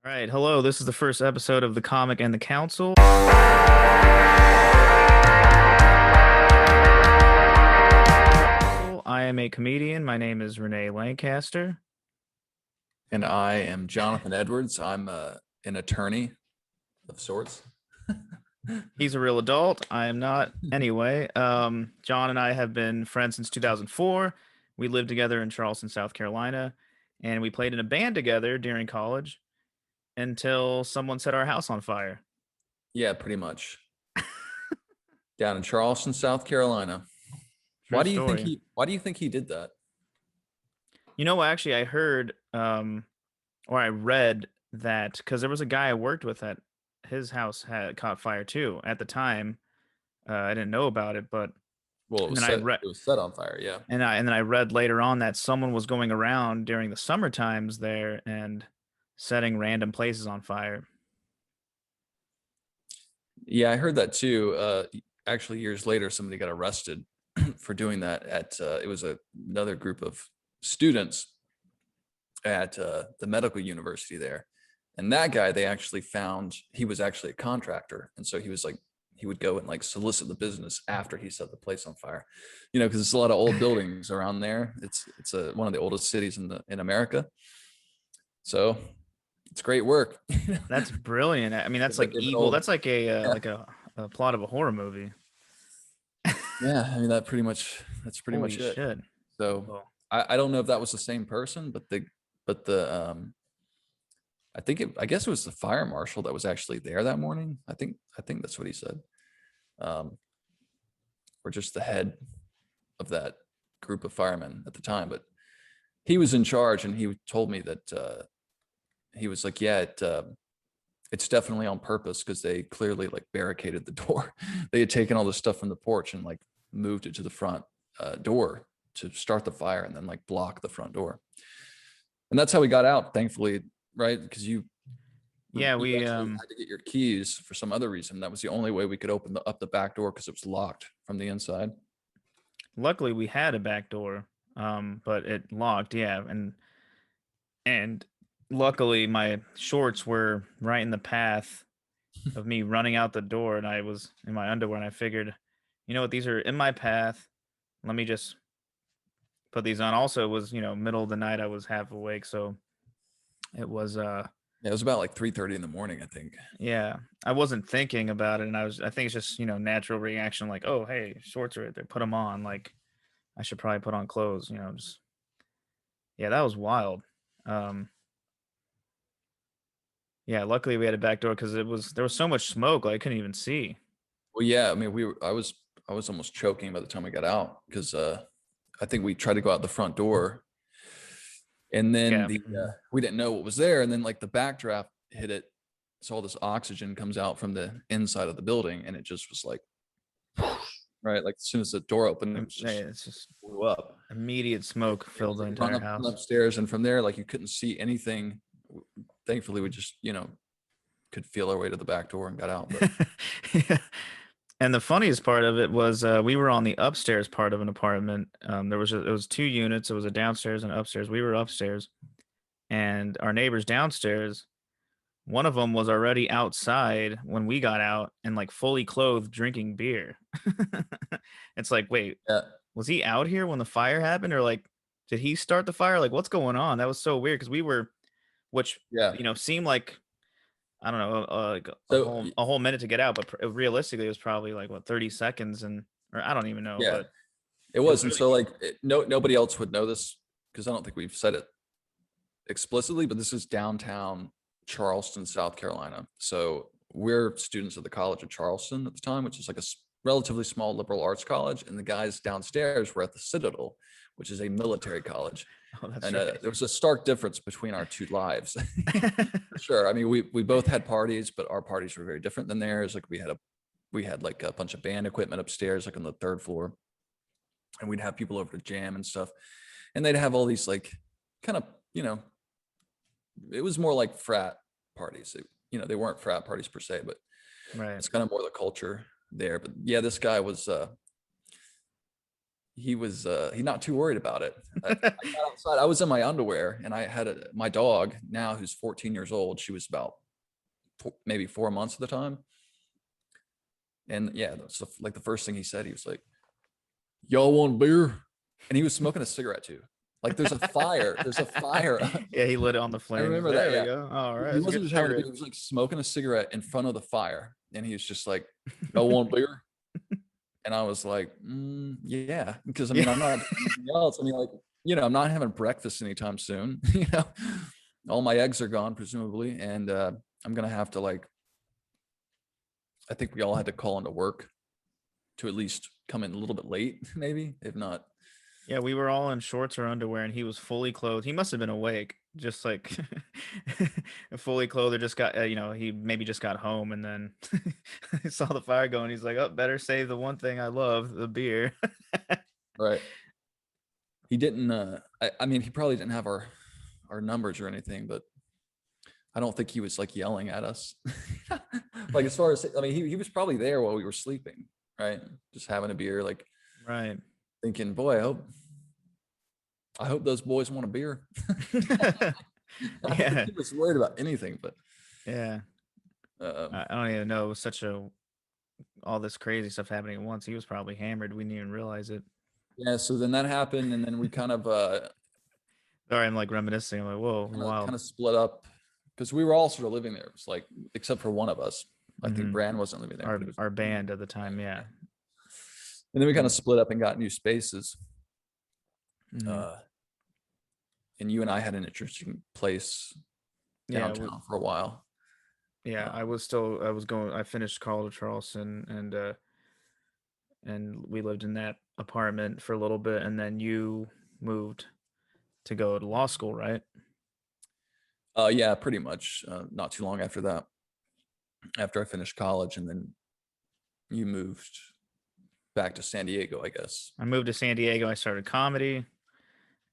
All right, hello. This is the first episode of the Comic and the Counsel. I am a comedian. My name is Renee Lancaster. And I am Jonathan Edwards. I'm an attorney of sorts. He's a real adult. I am not. Anyway, John and I have been friends since 2004. We lived together in Charleston, South Carolina, and we played in a band together during college until someone set our house on fire. Yeah, pretty much. Down in Charleston, South Carolina. True story. Why do you think he did that? Actually, I heard or I read that because there was a guy I worked with at his house had caught fire too. At the time, I didn't know about it, but Well, and then I read it was set on fire, yeah. and then I read later on that someone was going around during the summer times there and setting random places on fire. Yeah, I heard that too. Actually years later somebody got arrested for doing that at it was another group of students at the medical university there. And that guy, they actually found he was actually a contractor. And so he was like, he would go and like solicit the business after he set the place on fire, because it's a lot of old buildings around there. It's one of the oldest cities in America. So it's great work. That's brilliant. I mean, that's Like like if an evil. old, That's like yeah, a plot of a horror movie. yeah. I mean, that's pretty Holy much it. shit. So Well, I don't know if that was the same person, but the I guess it was the fire marshal that was actually there that morning. I think that's what he said. Um, or just the head of that group of firemen at the time, but he was in charge, and he told me that he was like, yeah, it's definitely on purpose because they clearly like barricaded the door. They had taken all the stuff from the porch and like moved it to the front door to start the fire, and then like block the front door. And that's how we got out, thankfully, right? Because yeah, you we actually had to get your keys for some other reason. That was the only way we could open up the back door because it was locked from the inside. luckily we had a back door, but it locked. Yeah, and luckily my shorts were right in the path of me running out the door, and I was in my underwear, and I figured, you know what, these are in my path. Let me just put these on. Also, it was middle of the night. I was half awake, so it was Yeah, it was about like 3:30 in the morning, I think. yeah. I wasn't thinking about it, and I think it's just natural reaction, like, oh hey, shorts are right there, put them on. Like I should probably put on clothes. Just yeah, that was wild. Um, yeah, luckily we had a back door because there was so much smoke, like I couldn't even see. Well, yeah, I mean, I was almost choking by the time we got out because I think we tried to go out the front door, and then Yeah. the Mhm. we didn't know what was there, and then like the backdraft hit it, so all this oxygen comes out from the inside of the building, and it just was like, right, like as soon as the door opened, it was Yeah, just it's just blew up. immediate smoke It was filled the like run entire up run house. upstairs, and from there, like you couldn't see anything. Thankfully, we just could feel our way to the back door and got out. But Yeah. And the funniest part of it was we were on the upstairs part of an apartment. It was two units. It was a downstairs and upstairs. We were upstairs, and our neighbors downstairs. One of them was already outside when we got out and like fully clothed, drinking beer. It's like, wait, yeah, was he out here when the fire happened, or like, did he start the fire? Like, what's going on? That was so weird because which yeah. seemed like I don't know, like So a whole minute to get out, but realistically, it was probably like what 30 seconds, and or I don't even know, yeah, but it it was was. And really so like nobody else would know this because I don't think we've said it explicitly, but this is downtown Charleston, South Carolina. So we're students of the College of Charleston at the time, which is like a relatively small liberal arts college, and the guys downstairs were at the Citadel, which is a military college. oh, that's And right. there was a stark difference between our two lives. For sure. I mean, we both had parties, but our parties were very different than theirs. Like we had like a bunch of band equipment upstairs, like on the third floor, and we'd have people over to jam and stuff. And they'd have all these like kind of, it was more like frat parties. They weren't frat parties per se, but Right. it's kind of more the culture there. But yeah, this guy was he was he not too worried about it. I got outside. I was in my underwear, and I had my dog now, who's 14 years old. She was about maybe 4 months at the time. And yeah, so like the first thing he said, he was like, "Y'all want beer?" And he was smoking a cigarette too. Like there's a fire. There's a fire. Yeah, he lit it on the I flames. remember that. There we Yeah. go. All right, He it's a wasn't good just having a beer. cigarette. He was like smoking a cigarette in front of the fire. And he was just like, "Y'all want beer?" And I was like, yeah, because I Yeah. mean, I'm not anything else. I mean, like, I'm not having breakfast anytime soon. All my eggs are gone, presumably. And I'm going to have to, like, I think we all had to call into work to at least come in a little bit late, maybe, if not. Yeah, we were all in shorts or underwear, and he was fully clothed. He must have been awake, just like fully clothed, or just got, he maybe just got home, and then he saw the fire going. He's like, "Oh, better save the one thing I love, the beer." Right. He didn't, I mean, he probably didn't have our numbers or anything, but I don't think he was like yelling at us. Like, as far as, I mean, he was probably there while we were sleeping, right? Just having a beer, like Right. thinking, boy, I hope those boys want a beer. I don't think Yeah. he was worried about anything, but Yeah. I don't even know. It was such all this crazy stuff happening at once. He was probably hammered. We didn't even realize it. yeah. So then that happened, and then we kind of Sorry, I'm like reminiscing. I'm like, whoa, kind wild. of split up because we were all sort of living there. It was like, except for one of us. I think Hmm. Brand wasn't living there, Our but it was. our band at the time, yeah. And then we kind of And split up and got new spaces. mhm. Uh, and you and I had an interesting place Yeah, downtown for a while. yeah. Uh, I finished college at Charleston, and we lived in that apartment for a little bit, and then you moved to go to law school, right? yeah, pretty much. Not too long after that, after I finished college, and then you moved back to San Diego, I guess. I moved to San Diego. I started comedy,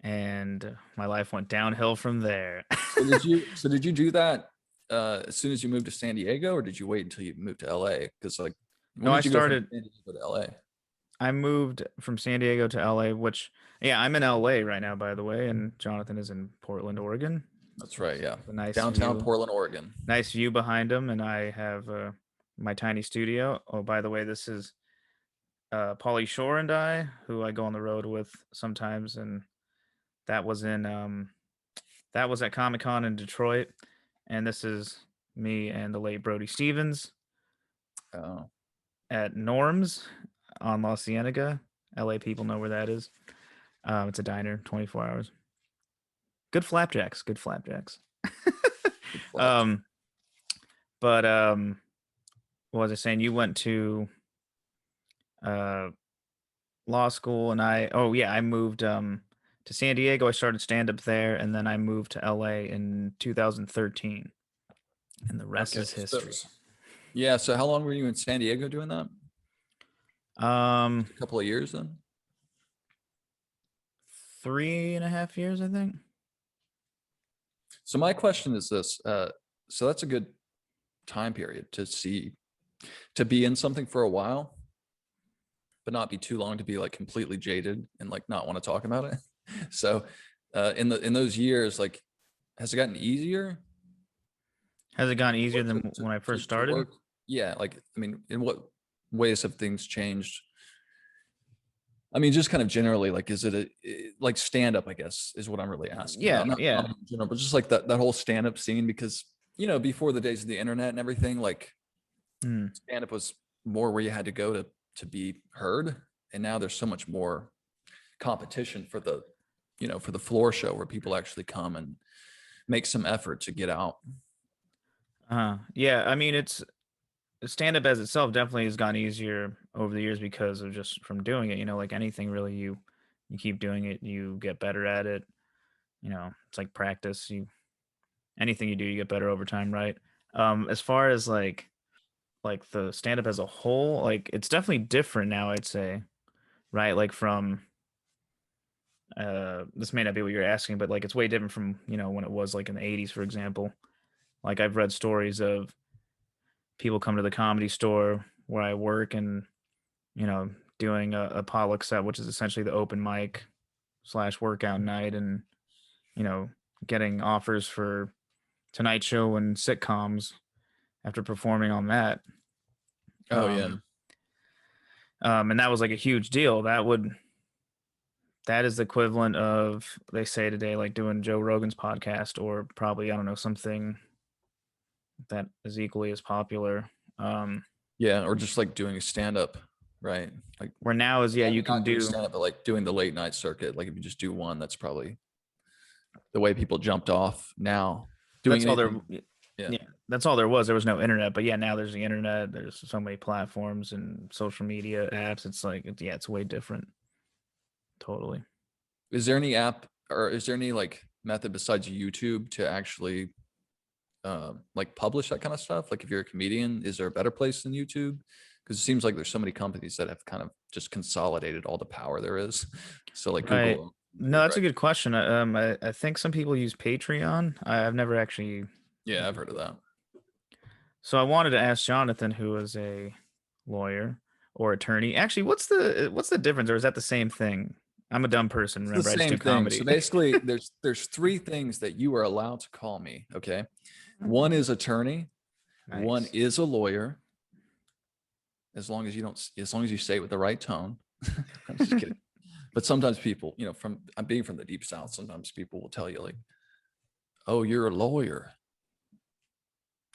and my life went downhill from there. So did you do that as soon as you moved to San Diego, or did you wait until you moved to LA? Because, like, when No, I did you go from started. San Diego to LA? I moved from San Diego to LA, which, yeah, I'm in LA right now, by the way, and Jonathan is in Portland, Oregon. That's right. Yeah. It's a nice Downtown view, Portland, Oregon. nice view behind him, and I have my tiny studio. Oh, by the way, this is Pauly Shore and I, who I go on the road with sometimes, and that was in that was at Comic Con in Detroit, and this is me and the late Brody Stevens Oh, at Norm's on La Cienega. LA people know where that is. It's a diner, 24 hours. Good flapjacks. Good flapjacks. good flash. um, but what was I saying? You went to uh law school, and I moved to San Diego. I started stand up there, and then I moved to LA in 2013, and the rest Okay. is history. Yeah. So how long were you in San Diego doing that? Um, Just a couple of years then? 3.5 years, I think. So my question is this. So that's a good time period to be in something for a while, but not be too long to be like completely jaded and like not want to talk about it. So in those years, like, has it gotten easier Has it gotten easier or than when I first to started? work? Yeah, like, I mean, in what ways have things changed? I mean, just kind of generally, like, is it like stand up, I guess, is what I'm really asking about. Yeah, Not yeah. comedy in general, but just like that whole stand up scene, because, before the days of the internet and everything, like, Hmm. stand up was more where you had to go to be heard. And now there's so much more competition for the floor show where people actually come and make some effort to get out. Yeah, I mean, it's stand up as itself definitely has gotten easier over the years because of just from doing it. Like anything really, you keep doing it, you get better at it. It's like practice. Anything you do, you get better over time, right? As far as like the stand up as a whole, like it's definitely different now, I'd say, right? Like from this may not be what you're asking, but like it's way different from, when it was like in the 80s, for example. Like I've read stories of people come to the comedy store where I work and, you know, doing a Pollock set, which is essentially the open mic slash workout night, and you know, getting offers for Tonight Show and sitcoms after performing on that. Oh yeah. Um, and that was like a huge deal. That is the equivalent of, they say today, like doing Joe Rogan's podcast, or probably, I don't know, something that is equally as popular. Um, Yeah, or just like doing stand up, right? Like, where now is, yeah, I you mean, can not doing do. stand up, but like doing the late night circuit. Like if you just do one, that's probably the way people jumped off now. Doing That's all there. anything, yeah. Yeah, that's all there was. There was no internet, but yeah, now there's the internet. There's so many platforms and social media apps. It's like, yeah, it's way different. Totally. Is there any app or is there any like method besides YouTube to actually like publish that kind of stuff? Like if you're a comedian, is there a better place than YouTube? Because it seems like there's so many companies that have kind of just consolidated all the power there is. So like Right. Google, No, that's a right? good question. I think some people use Patreon. I've never actually. Yeah, I've heard of that. So I wanted to ask Jonathan, who is a lawyer or attorney. Actually, what's the difference, or is that the same thing? I'm a dumb person. It's the Remember, I just same do thing. So comedy. basically, there's three things that you are allowed to call me. Okay, one is attorney, one Nice. is a lawyer. As long as you don't, as long as you say it with the right tone. I'm just kidding. But sometimes people, from I'm being from the deep south, sometimes people will tell you like, "Oh, you're a lawyer."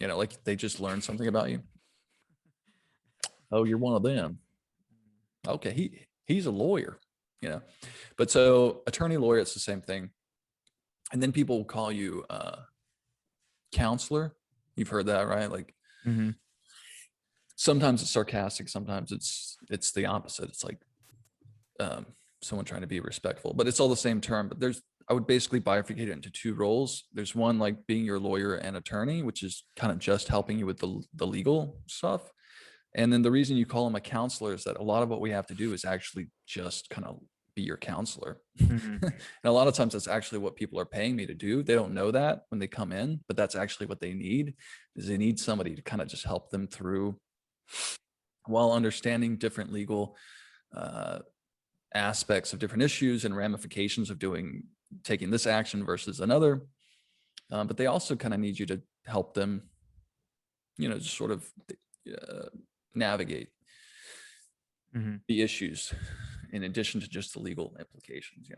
Like they just learned something about you. Oh, you're one of them. Okay, he's a lawyer. But so attorney, lawyer, it's the same thing. And then people will call you counselor. You've heard that, right? Like Hmm. sometimes it's sarcastic, sometimes it's the opposite. It's like um, someone trying to be respectful, but it's all the same term. But I would basically bifurcate it into two roles. There's one like being your lawyer and attorney, which is kind of just helping you with the legal stuff. And then the reason you call them a counselor is that a lot of what we have to do is actually just kind of be your counselor. Hmm. And a lot of times that's actually what people are paying me to do. They don't know that when they come in, but that's actually what they need, is they need somebody to kind of just help them through while understanding different legal aspects of different issues and ramifications of taking this action versus another. But they also kind of need you to help them, just sort of navigate Hmm. the issues in addition to just the legal implications.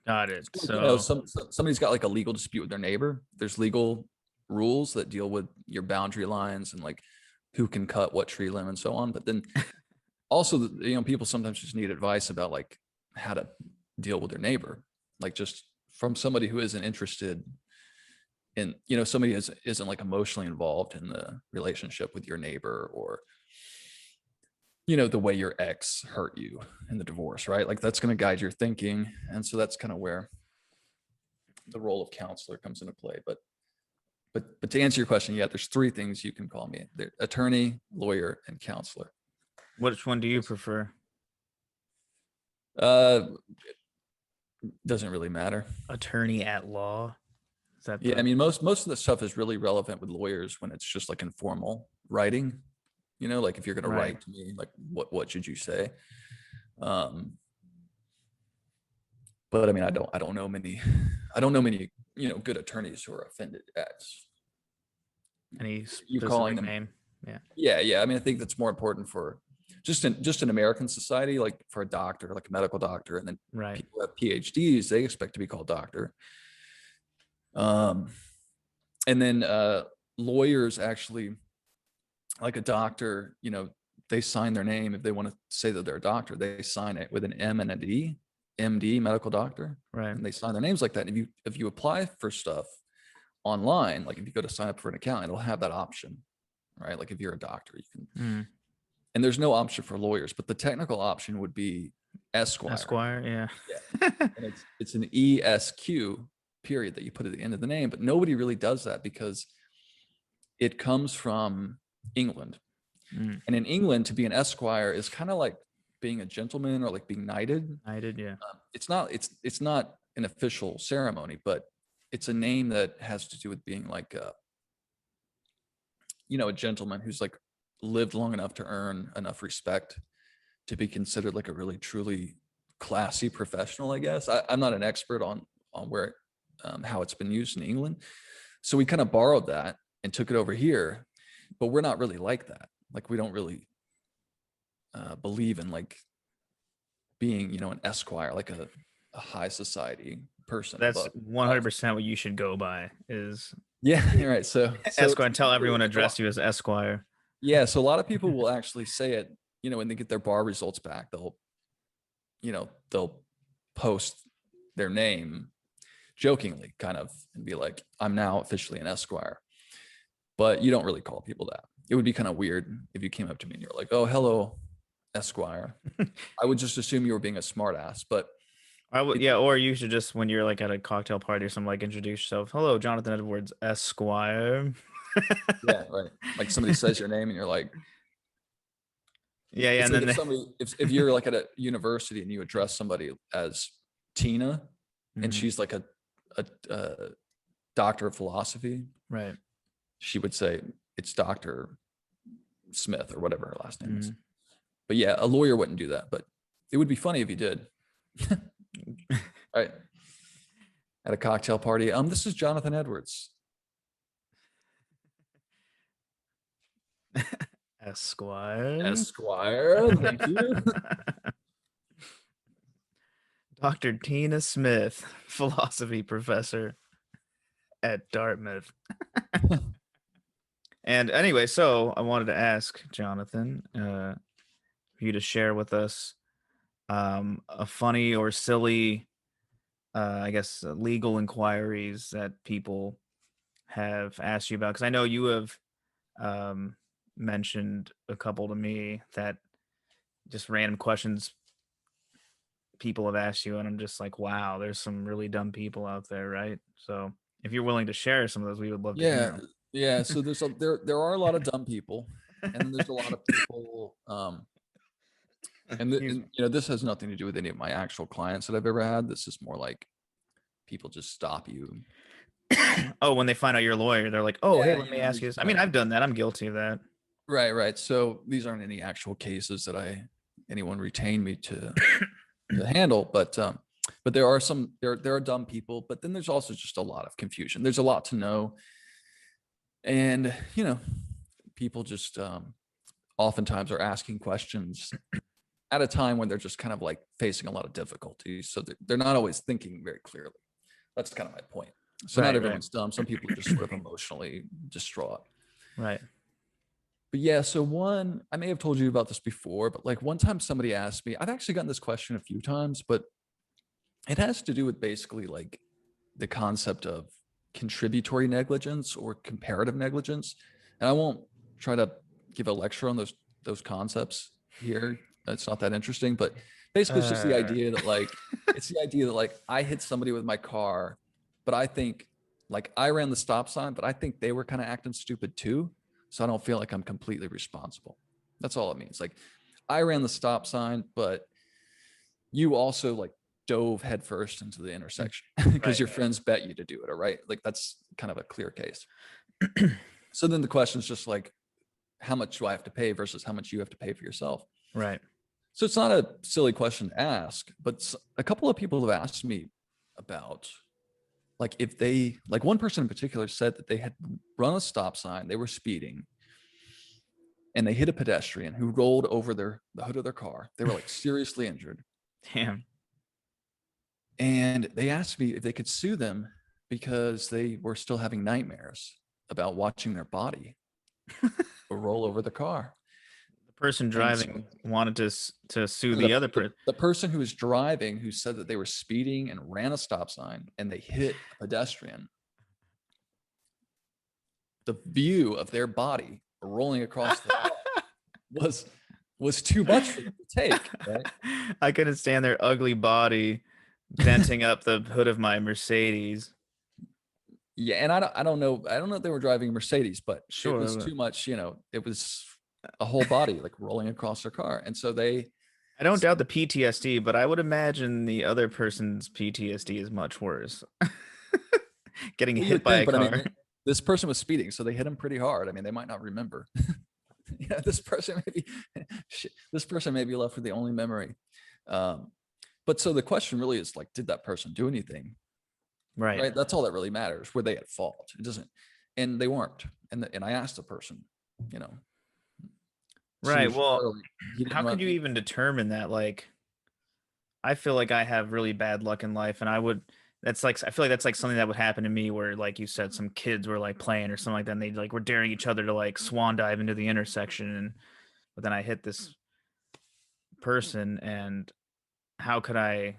Got it. So, So, somebody's got like a legal dispute with their neighbor. There's legal rules that deal with your boundary lines and like who can cut what tree limb and so on. But then also, people sometimes just need advice about like how to deal with their neighbor, like just from somebody who isn't interested in, somebody isn't like emotionally involved in the relationship with your neighbor, or the way your ex hurt you in the divorce, right? Like that's going to guide your thinking. And so that's kind of where the role of counselor comes into play. But to answer your question, yeah, there's three things you can call me: attorney, lawyer, and counselor. which one do you prefer? Uh, doesn't really matter. Attorney at law? Is that Yeah, I the mean, most of the stuff is really relevant with lawyers when it's just like informal writing. Like if you're going to right? write to me, like what should you say? Um, but I mean, I don't know many, good attorneys who are offended at Any you calling specific them. name? Yeah. Yeah. I mean, I think that's more important for just in American society, like for a doctor, like a medical doctor, and then Right. people who have PhDs, they expect to be called doctor. Um, and then lawyers actually, like a doctor, they sign their name if they want to say that they're a doctor. They sign it with an M and a D, MD, medical doctor, Right. and they sign their names like that. And if you apply for stuff online, like if you go to sign up for an account, it'll have that option, right? Like if you're a doctor, you can. Mm. And there's no option for lawyers, but the technical option would be Esquire. Esquire. Yeah. Yeah, and it's an ESQ period that you put at the end of the name, but nobody really does that because it comes from England. Mm. And in England, to be an esquire is kind of like being a gentleman or like being knighted. I did. Yeah. It's not an official ceremony, but it's a name that has to do with being like a gentleman who's like lived long enough to earn enough respect to be considered like a really truly classy professional, I guess. I'm not an expert on where how it's been used in England. So we kind of borrowed that and took it over here, but we're not really like that. Like we don't really believe in like being, an esquire, like a high society person That's above. 100% what you should go by is Yeah, you're right. So Esquire, and to be tell clear, everyone to like, address you as Esquire. yeah, so a lot of people will actually say it, when they get their bar results back, they'll post their name jokingly kind of and be like, I'm now officially an Esquire. But you don't really call people that. It would be kind of weird if you came up to me and you're like, oh, hello, Esquire. I would just assume you were being a smartass, but I would, it, yeah, or you should just when you're like at a cocktail party or something, like introduce yourself. Hello, Jonathan Edwards, Esquire. yeah, right. Like somebody says your name and you're like, Yeah, yeah, it's and like then if somebody, if you're like at a university and you address somebody as Tina, and Mhm. she's like a doctor of philosophy, Right. she would say it's Dr. Smith or whatever her last name is. Mhm. But yeah, a lawyer wouldn't do that, but it would be funny if he did. Right. At a cocktail party. This is Jonathan Edwards. Esquire. Esquire. Thank you. Dr. Tina Smith, philosophy professor at Dartmouth. And anyway, so I wanted to ask Jonathan for you to share with us a funny or silly, I guess, legal inquiries that people have asked you about. Because I know you have um, mentioned a couple to me that just random questions people have asked you, and I'm just like, wow, there's some really dumb people out there, right? So if you're willing to share some of those, we would love to Yeah. hear them. Yeah. So there are a lot of dumb people, and then there's a lot of people and, Excuse and this has nothing to do with any of my actual clients that I've ever had. This is more like people just stop you. me. Oh, when they find out you're a lawyer, they're like, oh, hey, Yeah, let me ask they you just this. I kind mean, of I've done that. I'm guilty of that. right. So these aren't any actual cases that anyone retained me to handle, but there are there are dumb people, but then there's also just a lot of confusion. There's a lot to know, and people just oftentimes are asking questions at a time when they're just kind of like facing a lot of difficulties, so they're not always thinking very clearly. That's kind of my point. So not Right, right, everyone's dumb. Some people are just sort of emotionally distraught. right. But yeah, so one, I may have told you about this before, but like one time somebody asked me, I've actually gotten this question a few times, but it has to do with basically like the concept of contributory negligence or comparative negligence. And I won't try to give a lecture on those concepts here. It's not that interesting, but basically it's just the Uh, idea that like I hit somebody with my car, but I think like I ran the stop sign, but I think they were kind of acting stupid too. So I don't feel like I'm completely responsible. That's all it means. Like I ran the stop sign, but you also like dove headfirst into the intersection because right, your friends bet you to do it. All right. Like that's kind of a clear case. So then the question is just like, how much do I have to pay versus how much you have to pay for yourself? right. So it's not a silly question to ask, but a couple of people have asked me about like if they, like one person in particular said that they had run a stop sign, they were speeding, and they hit a pedestrian who rolled over the hood of their car. They were like seriously injured. Damn. And they asked me if they could sue them because they were still having nightmares about watching their body roll over the car. The person And so driving wanted to sue the, the other the, person. the person who was driving, who said that they were speeding and ran a stop sign and they hit a pedestrian, the view of their body rolling across the car was too much for them to take. Right? I couldn't stand their ugly body denting up the hood of my Mercedes. Yeah, and I don't know if they were driving a Mercedes, but it was Sure. too much. It was a whole body like rolling across their car, and so they. I don't doubt the PTSD, but I would imagine the other person's PTSD is much worse. Getting Well, you hit would by think, a but I mean, car. this person was speeding, so they hit him pretty hard. I mean, they might not remember. this person may be this person may be left with the only memory. But so the question really is like, did that person do anything? Right. Right. That's all that really matters. Were they at fault? It doesn't, and they weren't. And I asked the person, you know, Right. Sue Well, Shirley, he didn't how could run. you even determine that? Like, I feel like I have really bad luck in life, and that's like, I feel like that's like something that would happen to me where, like you said, some kids were like playing or something like that, and they like were daring each other to like swan dive into the intersection, and but then I hit this person, and how could I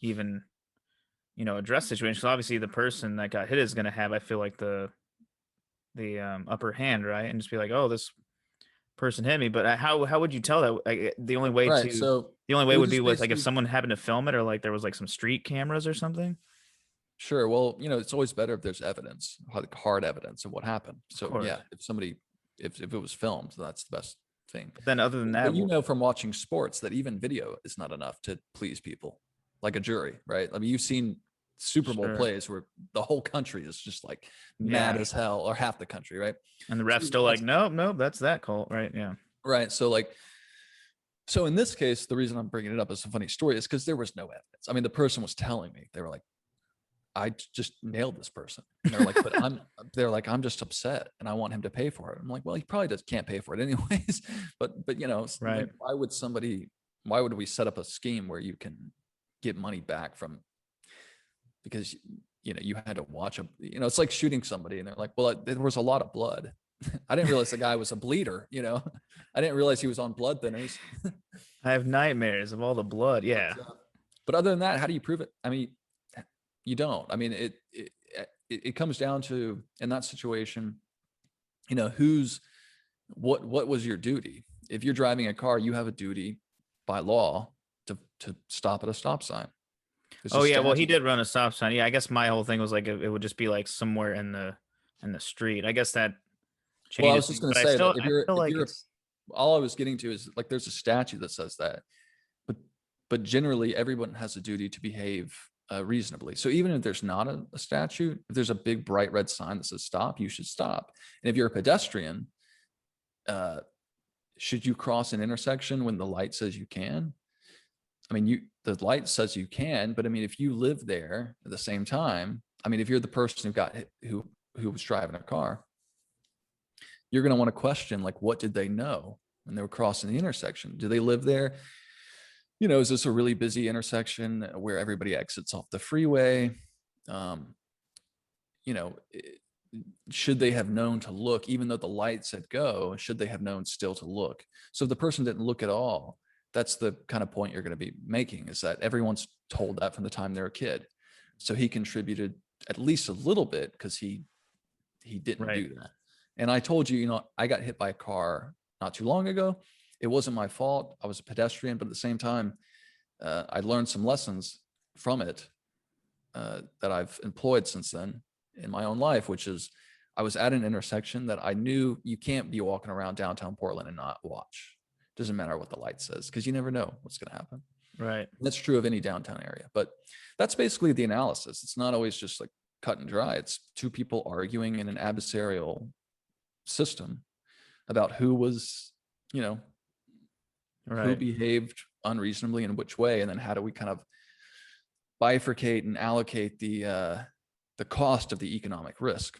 even, address the situation? So obviously the person that got hit is going to have, I feel like the upper hand, right? And just be like, oh, this person hit me. But how would you tell that? Right. So The only it way would would be just with like if basically, someone happened to film it, or like there was like some street cameras or something. sure. Well, it's always better if there's evidence, like hard evidence of what happened. Of So yeah, course. if somebody, if it was filmed, that's the best thing. But then other than that, But from watching sports that even video is not enough to please people, like a jury, right? I mean, you've seen Super Bowl sure. plays where the whole country is just like mad Yeah. as hell, or half the country, right? And the So ref's you still watch, like, nope, nope, that's that cult, right? Yeah. right? So like, so in this case, the reason I'm bringing it up as a funny story is because there was no evidence. I mean, the person was telling me, they were like, I just nailed this person. And they're like, but I'm just upset and I want him to pay for it. I'm like, well, he probably can't pay for it anyways. But like, Right. why would we set up a scheme where you can get money back from, because you had to watch it's like shooting somebody and they're like, well, there was a lot of blood. I didn't realize the guy was a bleeder. I didn't realize he was on blood thinners. I have nightmares of all the blood. But Yeah. but other than that, how do you prove it? I mean, you don't. I mean, it comes down to, in that situation, who's what was your duty? If you're driving a car, you have a duty by law to stop at a stop sign. There's a Oh yeah, well he statute. did run a stop sign. Yeah, I guess my whole thing was like it would just be like somewhere in the street. I guess that Well, I changes was just things, going but to say that I feel if like you're it's all I was getting to is like there's a statute that says that, but generally everyone has a duty to behave reasonably. So even if there's not a statute, if there's a big bright red sign that says stop, you should stop. And if you're a pedestrian, uh, should you cross an intersection when the light says you can? I mean, the light says you can, but I mean, if you live there at the same time, I mean, if you're the person who got hit, who was driving a car, you're going to want to question, like, what did they know when they were crossing the intersection? Do they live there? Is this a really busy intersection where everybody exits off the freeway? Um, you know, should they have known to look, even though the light said go? Should they have known still to look? So if the person didn't look at all, that's the kind of point you're going to be making, is that everyone's told that from the time they're a kid. So he contributed at least a little bit because he didn't right. do that. And I told you, I got hit by a car not too long ago. It wasn't my fault. I was a pedestrian, but at the same time, I learned some lessons from it that I've employed since then in my own life, which is I was at an intersection that I knew you can't be walking around downtown Portland and not watch. Doesn't matter what the light says, because you never know what's going to happen. Right. And that's true of any downtown area. But that's basically the analysis. It's not always just like cut and dry. It's two people arguing in an adversarial system about who was, who Right. behaved unreasonably in which way, and then how do we kind of bifurcate and allocate the cost of the economic risk,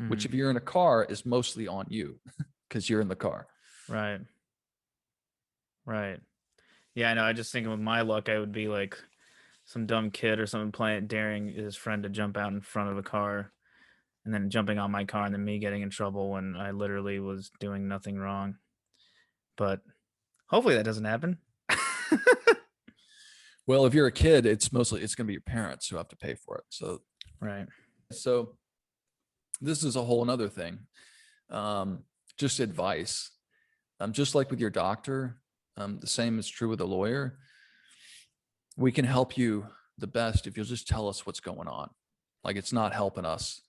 which if Mhm. you're in a car is mostly on you because you're in the car. Right. Right. Yeah, I know. I just think with my luck, I would be like some dumb kid or something playing daring his friend to jump out in front of a car, and then jumping on my car, and then me getting in trouble when I literally was doing nothing wrong. But hopefully that doesn't happen. Well, if you're a kid, it's going to be your parents who have to pay for it. Right. So this is a whole another thing. Just advice. Just like with your doctor, the same is true with a lawyer. We can help you the best if you'll just tell us what's going on. Like, it's not helping us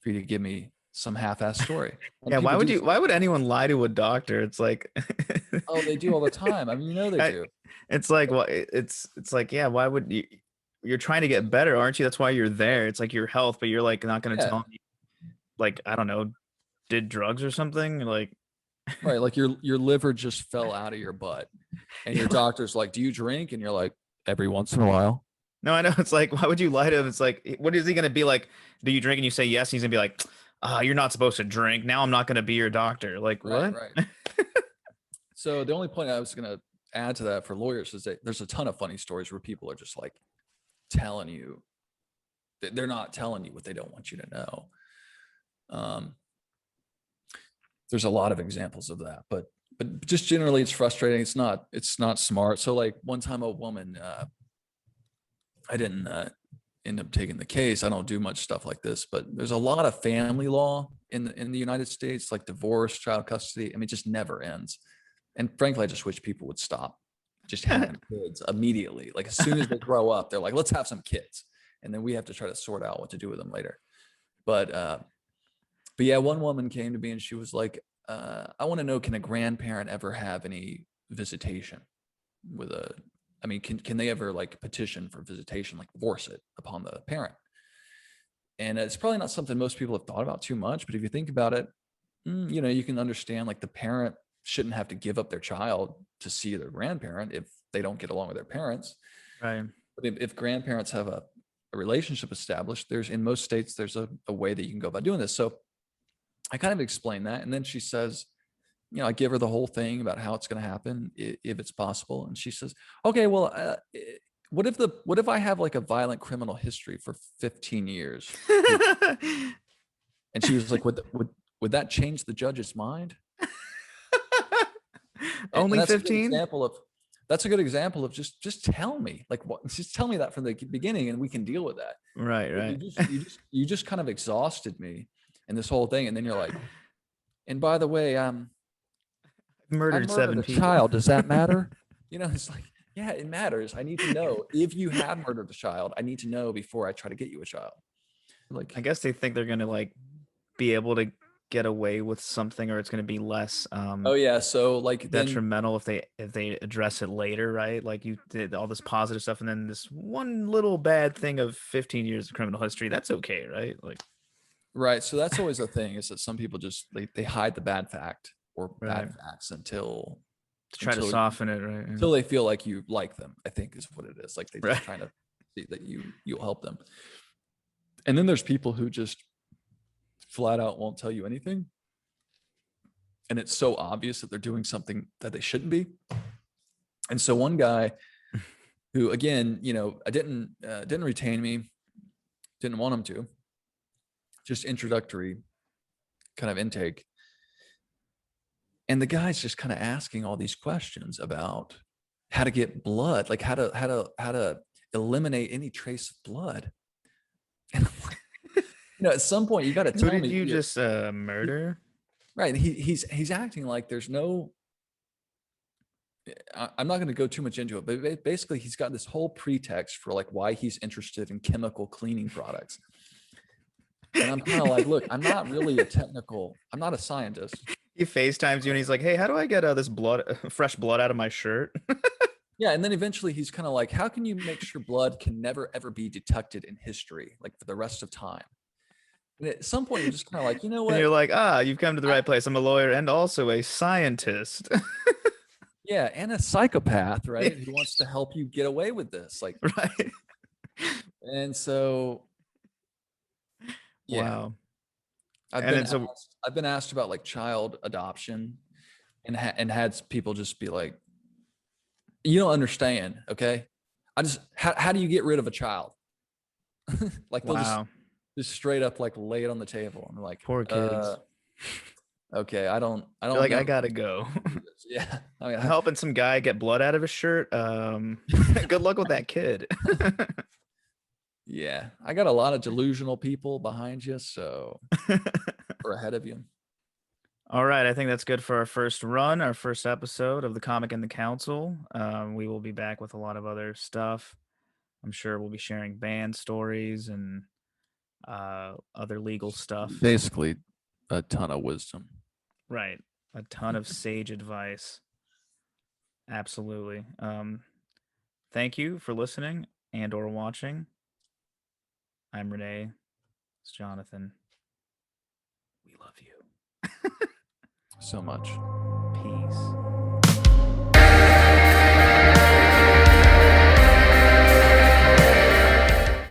for you to give me some half-ass story. And Yeah, people do. why would anyone lie to a doctor? It's like Oh, they do all the time. I mean, they I, do. it's like, well, it's like, yeah, why would you, you're trying to get better, aren't you? That's why you're there. It's like your health, but you're like not going to Yeah. tell me, like, I don't know, did drugs or something, like, Right, like your liver just fell out of your butt, and your Yeah. doctor's like, "Do you drink?" And you're like, "Every once in a while." No, I know. It's like, why would you lie to him? It's like, what is he gonna be like? Do you drink? And you say yes. He's gonna be like, you're not supposed to drink. Now I'm not gonna be your doctor. Like, Right, what? right. So the only point I was gonna add to that for lawyers is that there's a ton of funny stories where people are just like telling you they're not telling you what they don't want you to know. Um, there's a lot of examples of that, but just generally it's frustrating. It's not smart. So like one time a woman, I didn't end up taking the case. I don't do much stuff like this, but there's a lot of family law in the United States, like divorce, child custody. I mean, it just never ends. And frankly, I just wish people would stop just having kids immediately. Like as soon as they grow up, they're like, let's have some kids, and then we have to try to sort out what to do with them later. But yeah, one woman came to me and she was like, I want to know, can a grandparent ever have any visitation with a, I mean, can they ever like petition for visitation, like force it upon the parent? And it's probably not something most people have thought about too much, but if you think about it, you can understand like the parent shouldn't have to give up their child to see their grandparent if they don't get along with their parents. Right. But if grandparents have a relationship established, there's in most states, there's a way that you can go about doing this. So I kind of explained that. And then she says, I give her the whole thing about how it's going to happen if it's possible. And she says, okay, well, what if I have like a violent criminal history for 15 years? And she was like, would that change the judge's mind? And Only that's a good 15? example of just tell me, like, what, just tell me that from the beginning and we can deal with that. Right, But right. you just kind of exhausted me in this whole thing. And then you're like, and by the way, I Murdered murdered 7 a people. child. Does that matter? It's like, yeah, it matters. I need to know if you have murdered a child. I need to know before I try to get you a child. I Like, guess they think they're gonna like be able to get away with something, or it's gonna be less oh yeah. So like then, detrimental if they address it later, right? Like you did all this positive stuff and then this one little bad thing of 15 years of criminal history. That's okay, right? Like, right. So that's always the thing, is that some people just they hide the bad fact or right. bad facts until To try to until soften it, right? Yeah. until they feel like you like them, I think is what it is. Like they just Right. trying to see that you'll help them. And then there's people who just flat out won't tell you anything. And it's so obvious that they're doing something that they shouldn't be. And so one guy who, again, I didn't retain me, didn't want him to, just introductory kind of intake. And the guy's just kind of asking all these questions about how to get blood, like how to eliminate any trace of blood. And at some point you got to Who tell did me, you just murder? right? He's acting like there's no. I'm not going to go too much into it, but basically he's got this whole pretext for like why he's interested in chemical cleaning products. And I'm kind of like, look, I'm not a scientist. He FaceTimes you and he's like, "Hey, how do I get this fresh blood out of my shirt?" Yeah. And then eventually he's kind of like, how can you make sure blood can never, ever be detected in history, like for the rest of time? And at some point you're just kind of like, you know And you're what? like, you've come to the right place. I'm a lawyer and also a scientist. Yeah. And a psychopath, Yeah, right? Who wants to help you get away with this. Like, right. and so, yeah, Wow. I've And been then so asked, I've been asked about like child adoption and had people just be like, you don't understand. Okay. How do you get rid of a child? Like they'll wow. just straight up like lay it on the table. And like, Poor kids. okay, I You're don't like, know I how gotta go. to do this. Yeah. I mean, I'm helping some guy get blood out of his shirt. Good luck with that kid. yeah, I got a lot of delusional people behind you. So, or ahead of you. All right, I think that's good for our first run, our first episode of the Comic and the Council. We will be back with a lot of other stuff. I'm sure we'll be sharing band stories and other legal stuff. Basically, a ton of wisdom. Right. A ton of sage advice. Absolutely. Thank you for listening and or watching. I'm Renee. It's Jonathan. We love you. so much. Peace.